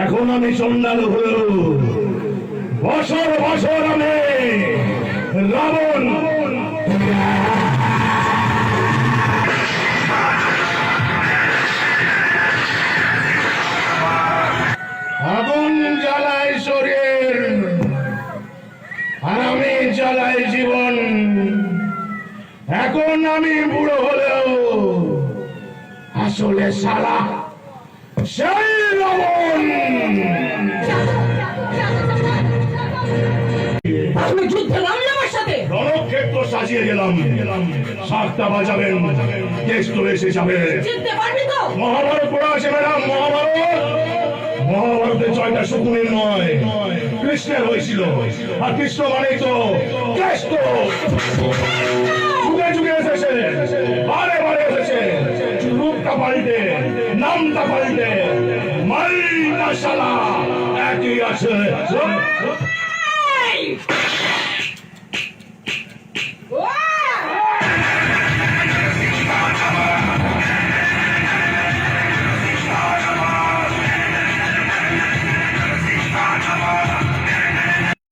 এখন আমি সন্ন্যাল হলেও বছর বছর আমি রাবণ। আগুন জ্বালায় শরীর আর আমি জ্বালাই জীবন। এখন আমি বুড়ো হলেও আসলে শালা সেই রাবণ। আপনি যুদ্ধে নামলে আমার সাথে রণক্ষেত্র সাজিয়ে গেলাম, সাতটা বাজাবেন, দেশ তো এসে যাবে। জিততে পারবি তো? মহাভারত পড়া আছে ম্যাডাম, মহাভারত। মহাভারতের জয়টা শকুনের নয়, কৃষ্ণের হয়েছিল। আর কৃষ্ণ মানেই তো কেষ্ট। যুগে যুগে এসেছে, বারে বারে এসেছে, রূপটা পাল্টে, নামটা পাল্টে, মাই মশালা একই আছে।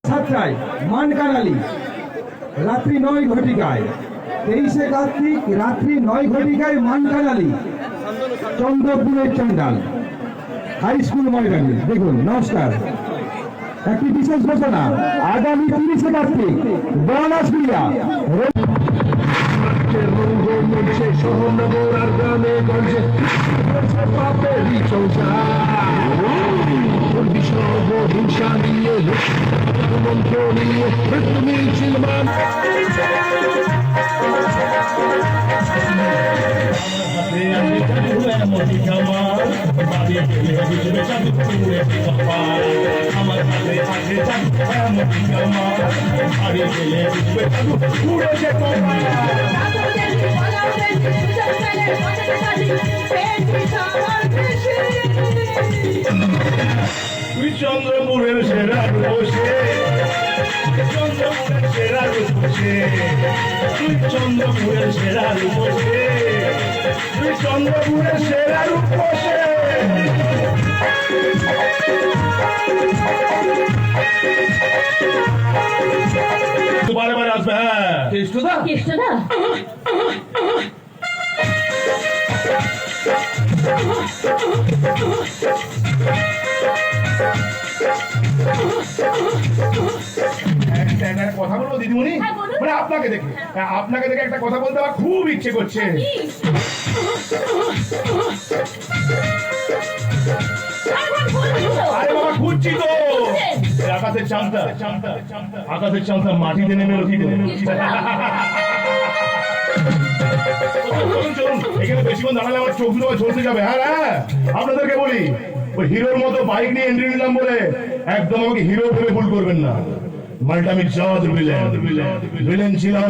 সাতটায় মানকানালি রাত্রি 9 ঘটিকায়, 23শে কার্তিক রাত্রি 9 ঘটিকায় মানকানালি চন্দ্রপুরের চন্ডাল হাই স্কুল ময়দানে। দেখুন, নমস্কার। একটি বিশেষ ঘোষণা, আগামী 30শে কার্তিক বনাসপুরিয়া শহরনগর আর গ্রামে গঞ্জে পাপেরই হিংসা নিয়ে মন্ত্র নিয়ে তুমি চিলমান চন্দ্রপুরের সেরা বসে, চন্দ্রপুরের সেরা বসে, তুই চন্দ্রপুরের সেরা বসে, তুই চন্দ্রপুরের সেরা বসে। বারে বারে আসবে। হ্যাঁ, কেষ্টদা কেষ্টদা কথা বলবো দিদিমণি? মানে আপনাকে দেখে একটা কথা বলতে আমার খুব ইচ্ছে করছে। আরে বাবা, খুঁজছি তো। আকাশের চাঁদটা মাটিতে নেমে চলুন, এখানে বেশিক্ষণ দাঁড়ালে আমার চোখগুলো ঝলসে যাবে। হ্যাঁ, আপনাদেরকে বলি, ওই হিরোর মতো বাইক নিয়ে এন্ট্রি নিলাম বলে একদম আমাকে হিরো ভেবে ভুল করবেন না। মালটা আমি জাদ ভিলেন ছিলাম।